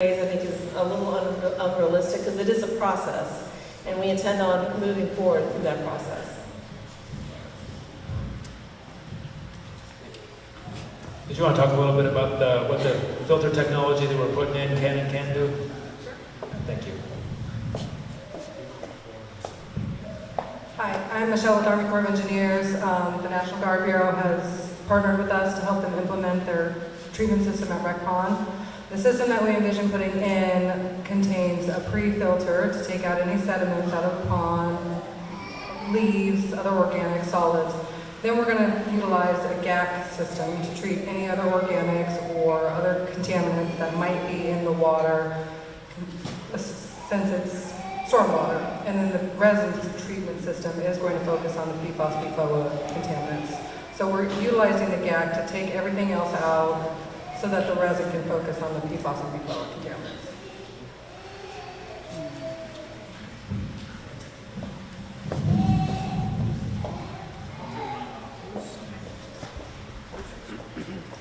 I think is a little unrealistic because it is a process, and we intend on moving forward through that process. Did you want to talk a little bit about what the filter technology that we're putting in can do? Sure. Thank you. Hi, I'm Michelle with Army Corps of Engineers. The National Guard Bureau has partnered with us to help them implement their treatment system at Wreck Pond. The system that we envision putting in contains a pre-filter to take out any sediments out of the pond, leaves, other organic solids. Then we're going to utilize a GAC system to treat any other organics or other contaminants that might be in the water since it's stormwater. And then the residence treatment system is going to focus on the PFAS, PFOA contaminants. So we're utilizing the GAC to take everything else out so that the resin can focus on the PFAS and PFOA contaminants.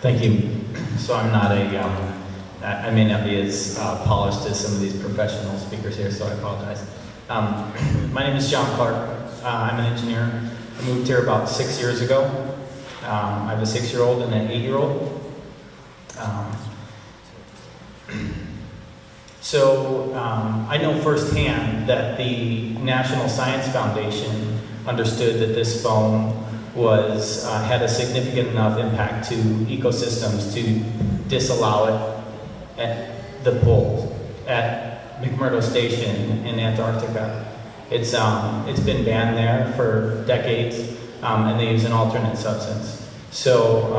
Thank you. So I'm not I may not be as polished as some of these professional speakers here, so I apologize. My name is John Clark. I'm an engineer. I moved here about 6 years ago. I have a 6-year-old and an 8-year-old. I know firsthand that the National Science Foundation understood that this foam had a significant enough impact to ecosystems to disallow it at the poles at McMurdo Station in Antarctica. It's been banned there for decades, and they use an alternate substance. So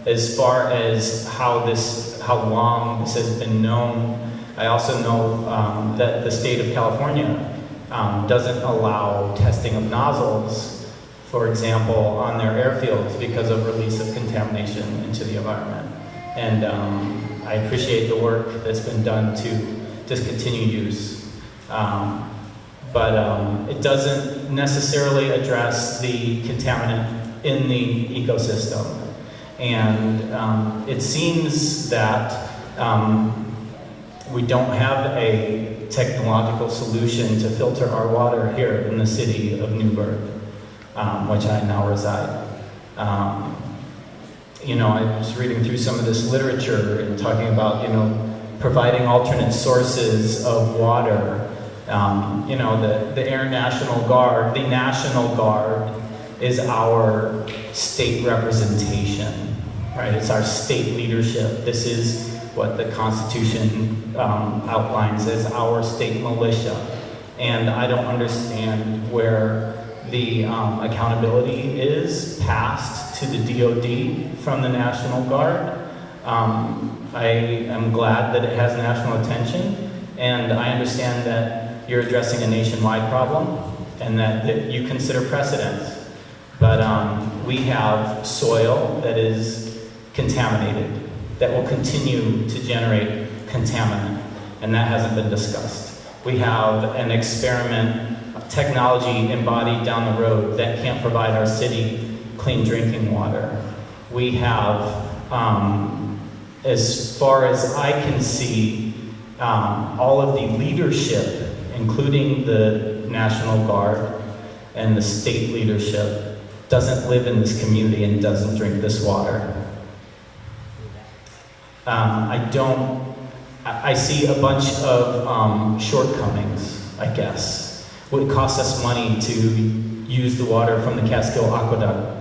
as far as how long this has been known, I also know that the state of California doesn't allow testing of nozzles, for example, on their airfields because of release of contamination into the environment. And I appreciate the work that's been done to discontinue use. But it doesn't necessarily address the contaminant in the ecosystem. And it seems that we don't have a technological solution to filter our water here in the city of Newburgh, which I now reside. I was reading through some of this literature and talking about, providing alternate sources of water. The Air National Guard, the National Guard is our state representation, right? It's our state leadership. This is what the Constitution outlines as our state militia. And I don't understand where the accountability is passed to the DOD from the National Guard. I am glad that it has national attention, and I understand that you're addressing a nationwide problem and that you consider precedents. But we have soil that is contaminated, that will continue to generate contaminant, and that hasn't been discussed. We have an experiment technology embodied down the road that can't provide our city clean drinking water. We have, as far as I can see, all of the leadership, including the National Guard and the state leadership, doesn't live in this community and doesn't drink this water. I see a bunch of shortcomings, I guess. It costs us money to use the water from the Catskill Aqueduct,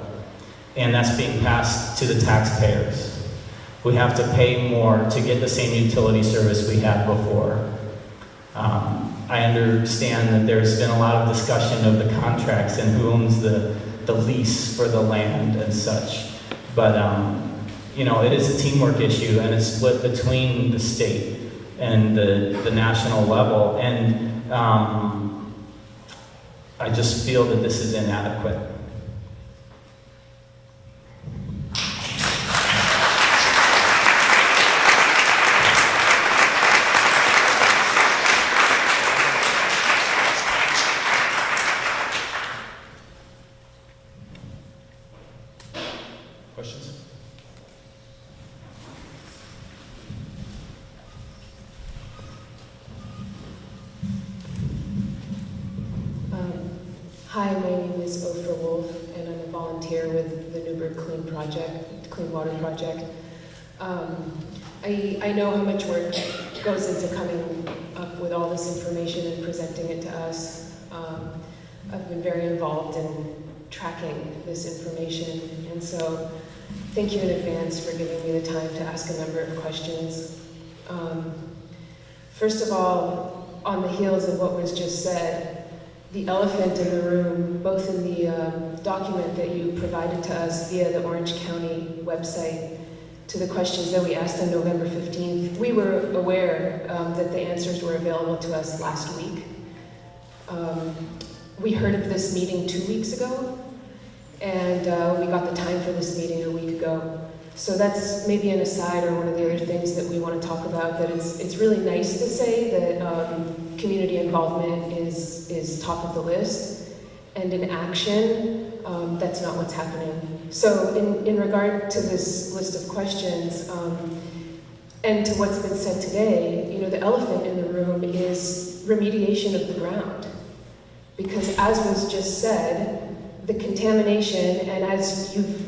and that's being passed to the taxpayers. We have to pay more to get the same utility service we had before. I understand that there's been a lot of discussion of the contracts and who owns the lease for the land and such, but it is a teamwork issue, and it's split between the state and the national level, and I just feel that this is inadequate. Questions? Hi, my name is Oprah Wolf, and I'm a volunteer with the Newburgh Clean Water Project. I know how much work goes into coming up with all this information and presenting it to us. I've been very involved in tracking this information, and so thank you in advance for giving me the time to ask a number of questions. First of all, on the heels of what was just said, the elephant in the room, both in the document that you provided to us via the Orange County website, to the questions that we asked on November 15th, we were aware that the answers were available to us last week. We heard of this meeting 2 weeks ago, and we got the time for this meeting a week ago. So that's maybe an aside or one of the other things that we want to talk about, that it's really nice to say that community involvement is top of the list, and in action, that's not what's happening. So in regard to this list of questions, and to what's been said today, you know, the elephant in the room is remediation of the ground. Because as was just said, the contamination, and as you've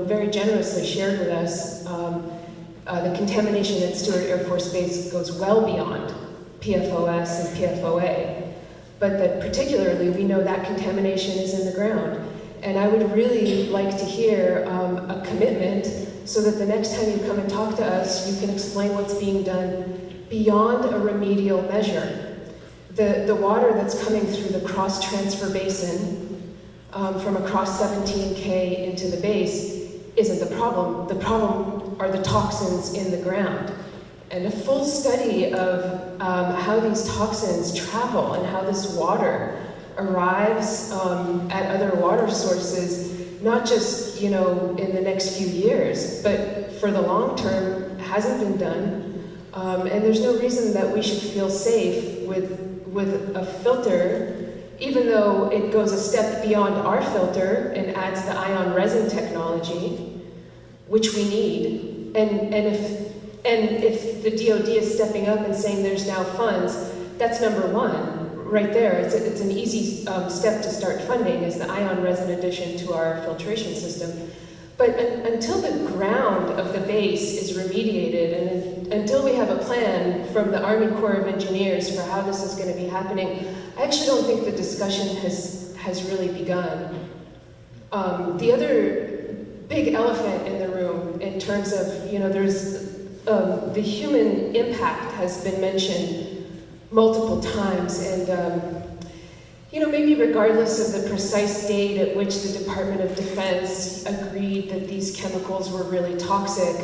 very generously shared with us, the contamination at Stewart Air Force Base goes well beyond PFOS and PFOA, but that particularly we know that contamination is in the ground. And I would really like to hear a commitment so that the next time you come and talk to us, you can explain what's being done beyond a remedial measure. The water that's coming through the cross-transfer basin from across 17K into the base isn't the problem. The problem are the toxins in the ground. And a full study of how these toxins travel and how this water arrives at other water sources, not just in the next few years, but for the long term, hasn't been done. And there's no reason that we should feel safe with a filter, even though it goes a step beyond our filter and adds the ion resin technology, which we need. And if the DOD is stepping up and saying there's now funds, that's number one, right there. It's an easy step to start funding, is the ion resin addition to our filtration system. But until the ground of the base is remediated, and until we have a plan from the Army Corps of Engineers for how this is going to be happening, I actually don't think the discussion has really begun. The other big elephant in the room, in terms of, there's the human impact has been mentioned multiple times, and maybe regardless of the precise date at which the Department of Defense agreed that these chemicals were really toxic,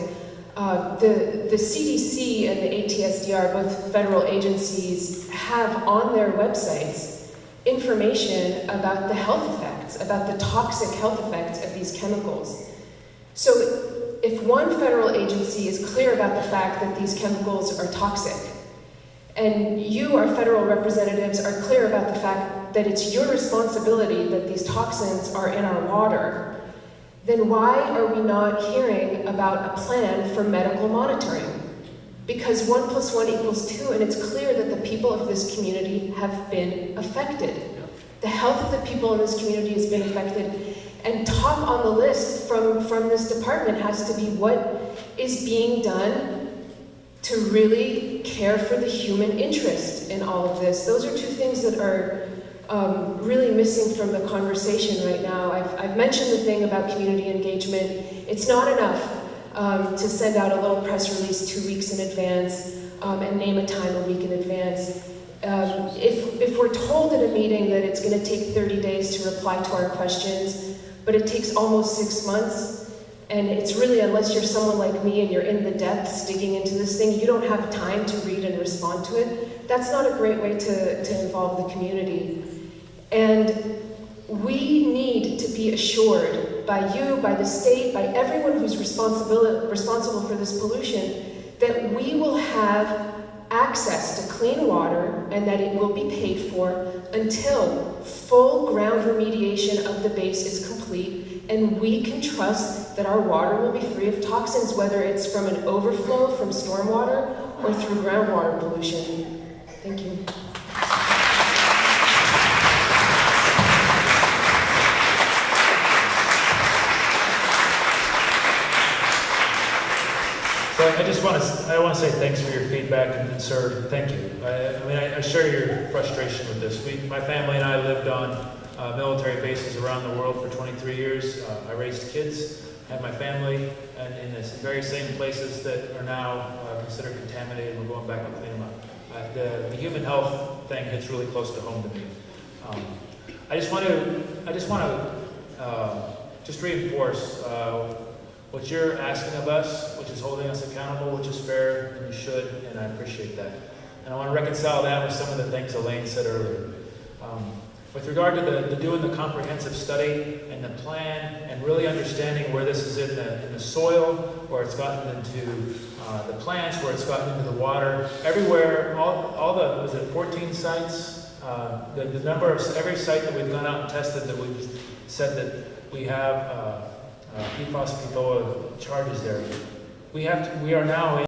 the CDC and the ATSDR, both federal agencies, have on their websites information about the health effects, about the toxic health effects of these chemicals. So if one federal agency is clear about the fact that these chemicals are toxic, and you, our federal representatives, are clear about the fact that it's your responsibility that these toxins are in our water, then why are we not hearing about a plan for medical monitoring? Because 1 + 1 = 2, and it's clear that the people of this community have been affected. The health of the people in this community has been affected, and top on the list from this department has to be what is being done to really care for the human interest in all of this. Those are two things that are really missing from the conversation right now. I've mentioned the thing about community engagement. It's not enough to send out a little press release 2 weeks in advance and name a time a week in advance. If we're told at a meeting that it's going to take 30 days to reply to our questions, but it takes almost 6 months, and it's really, unless you're someone like me and you're in the depths digging into this thing, you don't have time to read and respond to it, that's not a great way to involve the community. And we need to be assured by you, by the state, by everyone who's responsible for this pollution, that we will have access to clean water and that it will be paid for until full ground remediation of the base is complete, and we can trust that our water will be free of toxins, whether it's from an overflow from stormwater or through groundwater pollution. Thank you. I just want to say thanks for your feedback, and sir, thank you. I share your frustration with this. My family and I lived on military bases around the world for 23 years. I raised kids, had my family, and in the very same places that are now considered contaminated. We're going back and clean them up. The human health thing hits really close to home to me. I just want to reinforce what you're asking of us, which is holding us accountable, which is fair, and you should, and I appreciate that. And I want to reconcile that with some of the things Elaine said earlier. With regard to the doing the comprehensive study and the plan, and really understanding where this is in the soil, where it's gotten into the plants, where it's gotten into the water, everywhere, all the, was it 14 sites? The number of, every site that we've gone out and tested that we've said that we have PFAS, PFOA charges there. We are now in